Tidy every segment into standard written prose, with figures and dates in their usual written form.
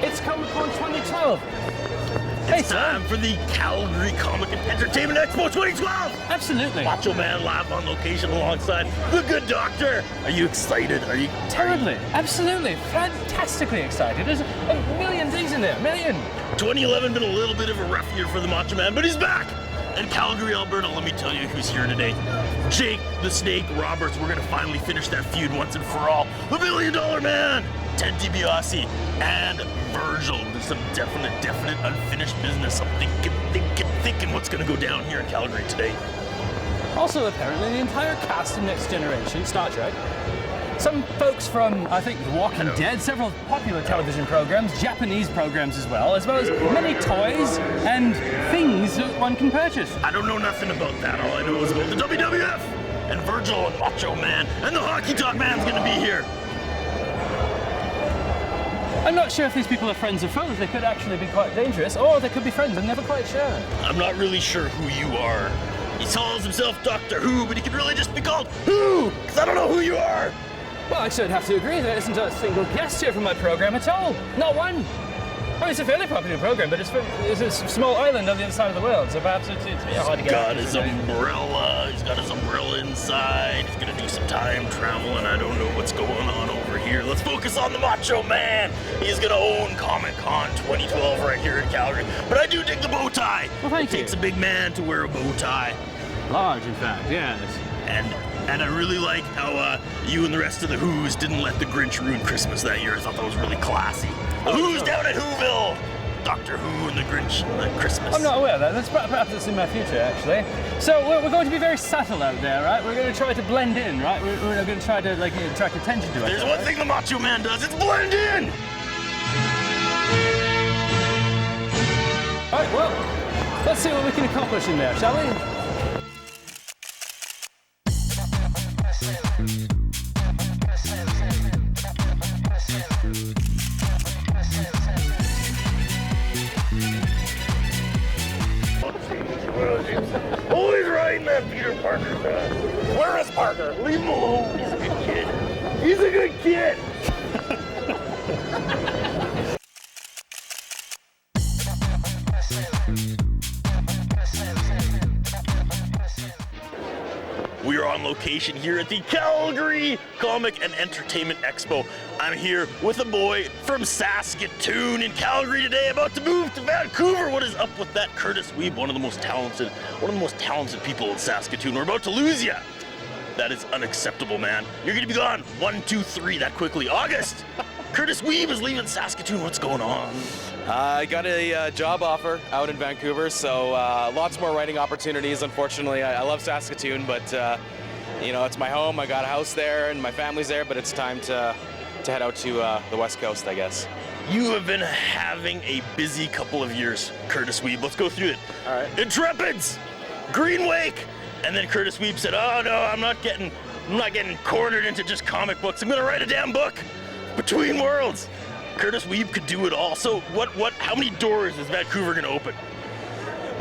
It's Comic-Con 2012. It's time for the Calgary Comic Entertainment Expo 2012! Absolutely. Macho Man live on location alongside the good doctor. Are you excited? Are you terribly? Absolutely. Fantastically excited. There's a million things in there. A million. 2011 been a little bit of a rough year for the Macho Man, but he's back! In Calgary, Alberta, let me tell you who's here today. Jake the Snake Roberts. We're gonna finally finish that feud once and for all. The $1 Million Man! Ted DiBiase and Virgil. There's some definite unfinished business. I'm thinking what's gonna go down here in Calgary today. Also, apparently, the entire cast of Next Generation, Star Trek. Some folks from, I think, The Walking Dead, several popular television programs, Japanese programs as well as many toys and things that one can purchase. I don't know nothing about that. All I know is about the WWF and Virgil and Macho Man and the Hockey Talk Man's gonna be here. I'm not sure if these people are friends or foes. They could actually be quite dangerous, or they could be friends. I'm never quite sure. I'm not really sure who you are. He calls himself Doctor Who, but he could really just be called Who, because I don't know who you are. Well, I should have to agree. There isn't a single guest here from my program at all. Not one. I mean, it's a fairly popular program, but it's a small island on the other side of the world, so perhaps it's hard to get out. He's got his umbrella. He's got his umbrella inside. He's gonna do some time traveling. I don't know what's going on over here. Let's focus on the Macho Man. He's gonna own Comic-Con 2012 right here in Calgary. But I do dig the bow tie. Well, thank you. It takes a big man to wear a bow tie. Large, in fact, yes. And I really like how you and the rest of the Who's didn't let the Grinch ruin Christmas that year. I thought that was really classy. The Who's down at Whoville! Doctor Who and the Grinch and Christmas. I'm not aware of that. Perhaps that's in my future, actually. So we're going to be very subtle out there, right? We're going to try to blend in, right? We're going to try to attract attention to it. There's one thing the Macho Man does. It's blend in! All right, well, let's see what we can accomplish in there, shall we? Oh, he's riding that Peter Parker van. Where is Parker? Leave him alone. He's a good kid. He's a good kid. We are on location here at the Calgary Comic and Entertainment Expo. I'm here with a boy from Saskatoon in Calgary today, about to move to Vancouver. What is up with that? Kurtis Wiebe, one of the most talented people in Saskatoon. We're about to lose you. That is unacceptable, man. You're gonna be gone 1, 2, 3 that quickly. August. Kurtis Wiebe is leaving Saskatoon. What's going on? I got a job offer out in Vancouver, so lots more writing opportunities. Unfortunately, I love Saskatoon, but you know, it's my home. I got a house there, and my family's there. But it's time to head out to the West Coast, I guess. You have been having a busy couple of years, Kurtis Wiebe. Let's go through it. All right. Intrepids, Green Wake, and then Kurtis Wiebe said, "Oh no, I'm not getting cornered into just comic books. I'm gonna write a damn book, Between Worlds." Kurtis Wiebe could do it all. So how many doors is Vancouver gonna open?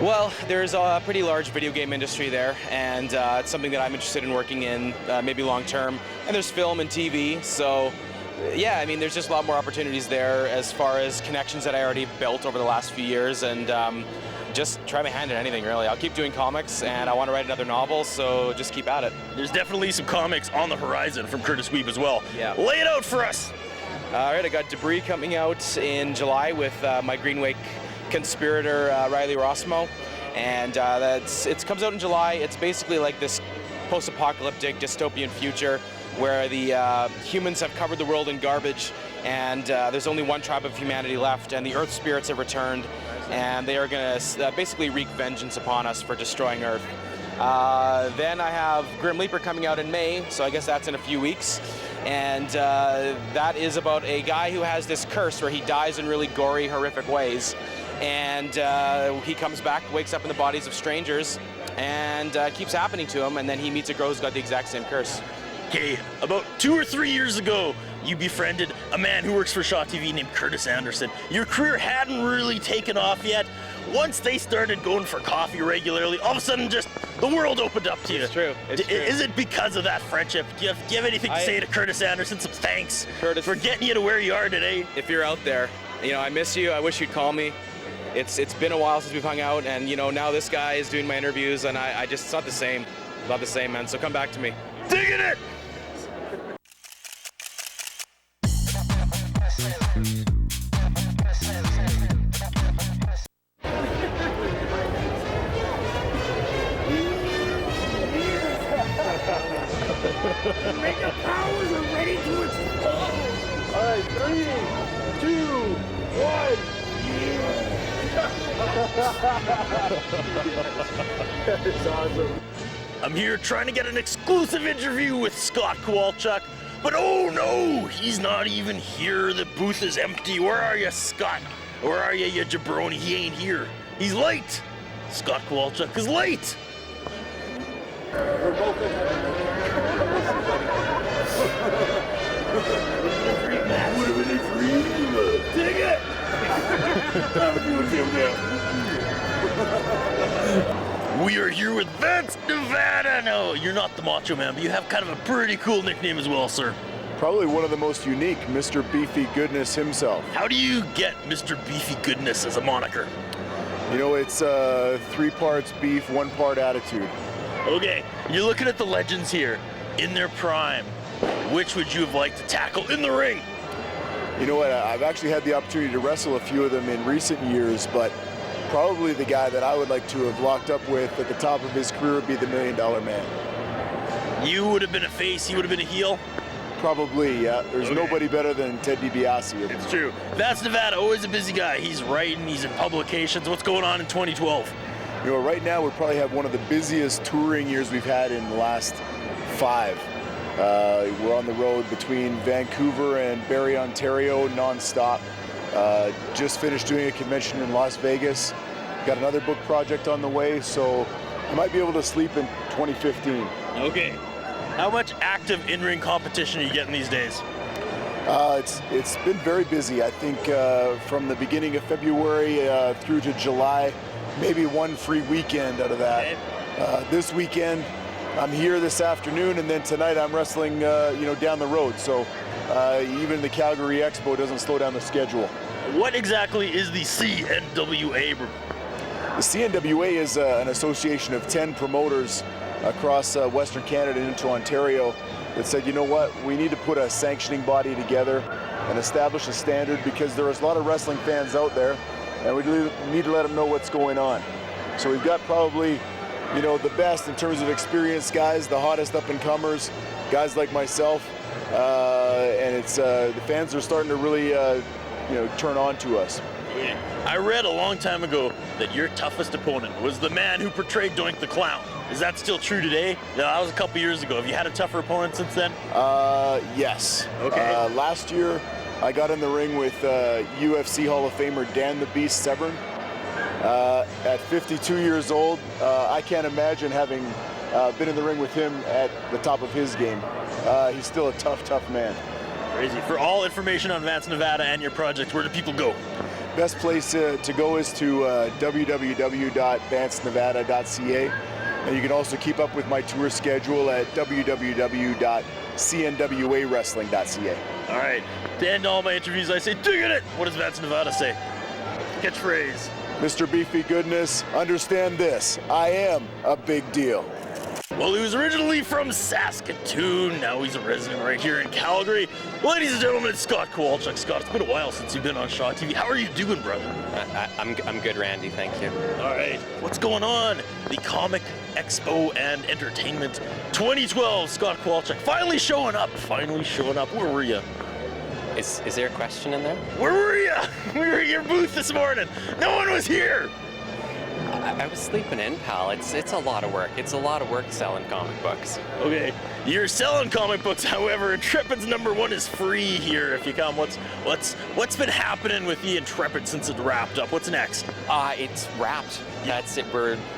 Well, there's a pretty large video game industry there, and it's something that I'm interested in working in, maybe long term. And there's film and TV, so yeah, I mean, there's just a lot more opportunities there as far as connections that I already built over the last few years, and just try my hand at anything, really. I'll keep doing comics, and I want to write another novel, so just keep at it. There's definitely some comics on the horizon from Kurtis Wiebe as well. Yeah. Lay it out for us. All right, I got Debris coming out in July with my Green Wake conspirator Riley Rossmo, and it comes out in July. It's basically like this post-apocalyptic dystopian future where the humans have covered the world in garbage, and there's only one tribe of humanity left, and the Earth spirits have returned, and they are going to basically wreak vengeance upon us for destroying Earth. Then I have Grim Leaper coming out in May, so I guess that's in a few weeks. And that is about a guy who has this curse where he dies in really gory, horrific ways. And he comes back, wakes up in the bodies of strangers, and keeps happening to him. And then he meets a girl who's got the exact same curse. Okay, about 2 or 3 years ago, you befriended a man who works for Shaw TV named Kurtis Anderson. Your career hadn't really taken off yet. Once they started going for coffee regularly, all of a sudden just the world opened up to you. It's true. It's true. Is it because of that friendship? Do you have anything to say to Kurtis Anderson? Some thanks Kurtis, for getting you to where you are today. If you're out there, you know, I miss you. I wish you'd call me. It's been a while since we've hung out, and you know, now this guy is doing my interviews, and I just, it's not the same. Not the same, man. So come back to me. Digging it! Makeup powers are ready to explode! Alright, 3, 2, 1. That's awesome. I'm here trying to get an exclusive interview with Scott Kowalchuk, but oh no, he's not even here. The booth is empty. Where are you, Scott? Where are you, you jabroni? He ain't here. He's late. Scott Kowalchuk is late. We're both Would have been a dream. Dig it! We are here with Vance Nevada. No, you're not the Macho Man, but you have kind of a pretty cool nickname as well, sir. probably one of the most unique, Mr. Beefy Goodness himself. How do you get Mr. Beefy Goodness as a moniker? You know, it's 3 parts beef, 1 part attitude. Okay, you're looking at the legends here in their prime. Which would you have liked to tackle in the ring? You know what, I've actually had the opportunity to wrestle a few of them in recent years, but probably the guy that I would like to have locked up with at the top of his career would be the $1 Million Man. You would have been a face, he would have been a heel? Probably, yeah. There's Okay. nobody better than Ted DiBiase. It's true. Vance Nevada, always a busy guy. He's writing, he's in publications. What's going on in 2012? You know, right now we probably have one of the busiest touring years we've had in the last 5. We're on the road between Vancouver and Barrie, Ontario, non-stop. Just finished doing a convention in Las Vegas. Got another book project on the way, so I might be able to sleep in 2015. Okay. How much active in-ring competition are you getting these days? It's been very busy. I think from the beginning of February through to July, maybe 1 free weekend out of that. Okay. This weekend, I'm here this afternoon, and then tonight I'm wrestling, down the road. So even the Calgary Expo doesn't slow down the schedule. What exactly is the CNWA? The CNWA is an association of 10 promoters across Western Canada and into Ontario that said, you know what, we need to put a sanctioning body together and establish a standard, because there's a lot of wrestling fans out there, and we need to let them know what's going on. So we've got probably, the best in terms of experienced guys, the hottest up-and-comers, guys like myself, and it's the fans are starting to really, turn on to us. I read a long time ago that your toughest opponent was the man who portrayed Doink the Clown. Is that still true today? No, that was a couple years ago. Have you had a tougher opponent since then? Yes. Okay. Last year, I got in the ring with UFC Hall of Famer Dan the Beast Severn. At 52 years old, I can't imagine having been in the ring with him at the top of his game. He's still a tough, tough man. Crazy. For all information on Vance Nevada and your project, where do people go? Best place to go is to www.vancenevada.ca. And you can also keep up with my tour schedule at www.cnwawrestling.ca. All right. To end all my interviews, I say, dig it! What does Vance Nevada say? Catchphrase. Mr. Beefy Goodness, understand this. I am a big deal. Well, he was originally from Saskatoon. Now he's a resident right here in Calgary. Ladies and gentlemen, it's Scott Kowalchuk. Scott, it's been a while since you've been on Shaw TV. How are you doing, brother? I'm good, Randy. Thank you. All right. What's going on? The Comic Expo and Entertainment 2012. Scott Kowalchuk finally showing up. Where were you? Is there a question in there? Where were you? We were at your booth this morning. No one was here. I was sleeping in, pal. It's a lot of work. It's a lot of work selling comic books. Okay, you're selling comic books. However, Intrepid's #1 is free here if you come. What's been happening with the Intrepid since it wrapped up? What's next? It's wrapped. That's it.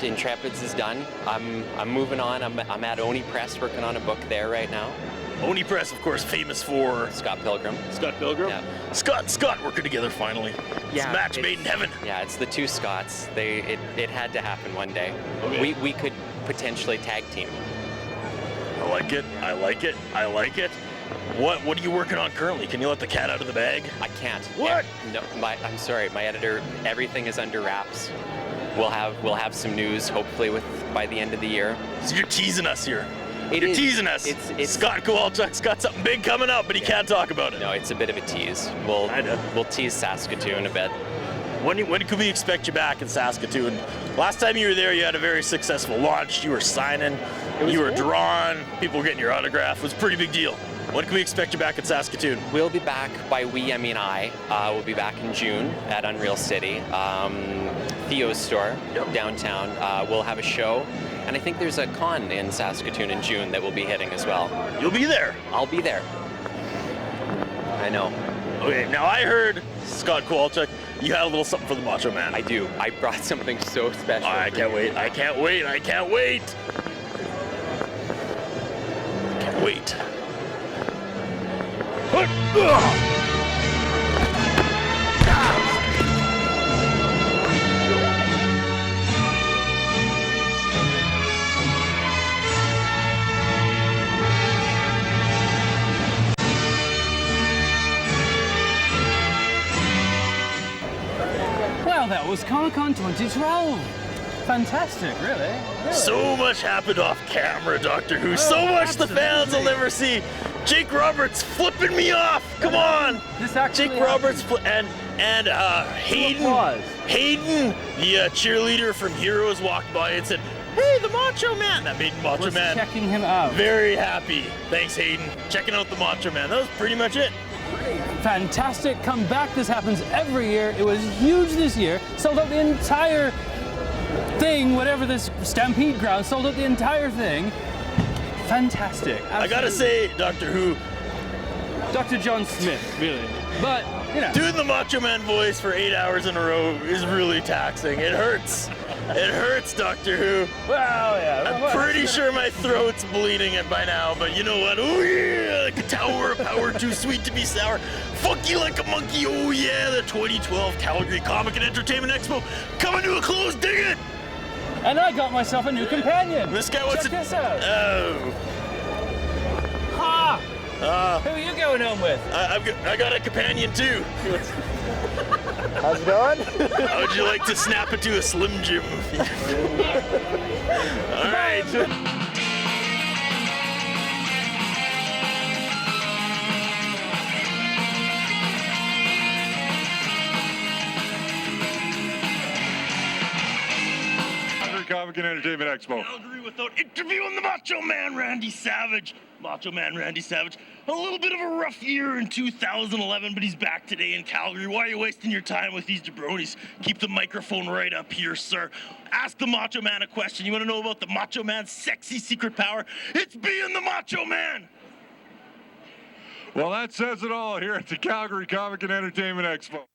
Intrepid's is done. I'm moving on. I'm at Oni Press working on a book there right now. Oni Press, of course, famous for Scott Pilgrim. Scott Pilgrim. Yeah. Scott working together finally. It's a match made in heaven. Yeah, it's the two Scotts. It had to happen one day. Okay. We could potentially tag team. I like it. I like it. I like it. What are you working on currently? Can you let the cat out of the bag? I can't. What? No, I'm sorry. My editor. Everything is under wraps. We'll have some news hopefully by the end of the year. So you're teasing us here. You're teasing us. It's Scott Kowalchuk's got something big coming up, but he can't talk about it. No, it's a bit of a tease. We'll tease Saskatoon a bit. When could we expect you back in Saskatoon? Last time you were there, you had a very successful launch. You were signing, you were drawn, people were getting your autograph. It was a pretty big deal. When can we expect you back in Saskatoon? We'll be back, by we I mean I. We'll be back in June at Unreal City, Theo's store downtown. We'll have a show, and I think there's a con in Saskatoon in June that we'll be hitting as well. You'll be there. I'll be there. I know. Okay, now I heard, Scott Kowalchuk, you had a little something for the Macho Man. I do. I brought something so special. I can't wait. I can't wait. I can't wait. I can't wait. Well, that was Comic-Con 2012. Fantastic, really. So much happened off camera, Doctor Who. So much the fans will never see. Jake Roberts flipping me off. Come on. This actually Jake Roberts and Hayden, the cheerleader from Heroes, walked by and said, "Hey, the Macho Man." That made Macho Man checking him out. very happy. Thanks, Hayden. Checking out the Macho Man. That was pretty much it. Fantastic comeback. This happens every year. It was huge this year. Sold out the entire thing, whatever this Stampede ground, sold out the entire thing. Fantastic. Absolutely. I gotta say, Doctor Who, Dr. John Smith, really. But, you know. doing the Macho Man voice for 8 hours in a row is really taxing. It hurts. It hurts, Doctor Who. Well, yeah. I'm pretty sure my throat's bleeding it by now, but you know what? Oh yeah, like a tower of power, too sweet to be sour. Fuck you like a monkey. Oh yeah, the 2012 Calgary Comic and Entertainment Expo coming to a close. Dig it! And I got myself a new companion. This guy wants Check to. this out. Oh. Ha! Who are you going home with? I got a companion too. How's it going? How would you like to snap it to a Slim Jim? All right. Comic and Entertainment Expo. Calgary without interviewing the Macho Man Randy Savage. Macho Man Randy Savage. A little bit of a rough year in 2011, but he's back today in Calgary. Why are you wasting your time with these jabronis? Keep the microphone right up here, sir. Ask the Macho Man a question. You want to know about the Macho Man's sexy secret power? It's being the Macho Man. Well, that says it all here at the Calgary Comic and Entertainment Expo.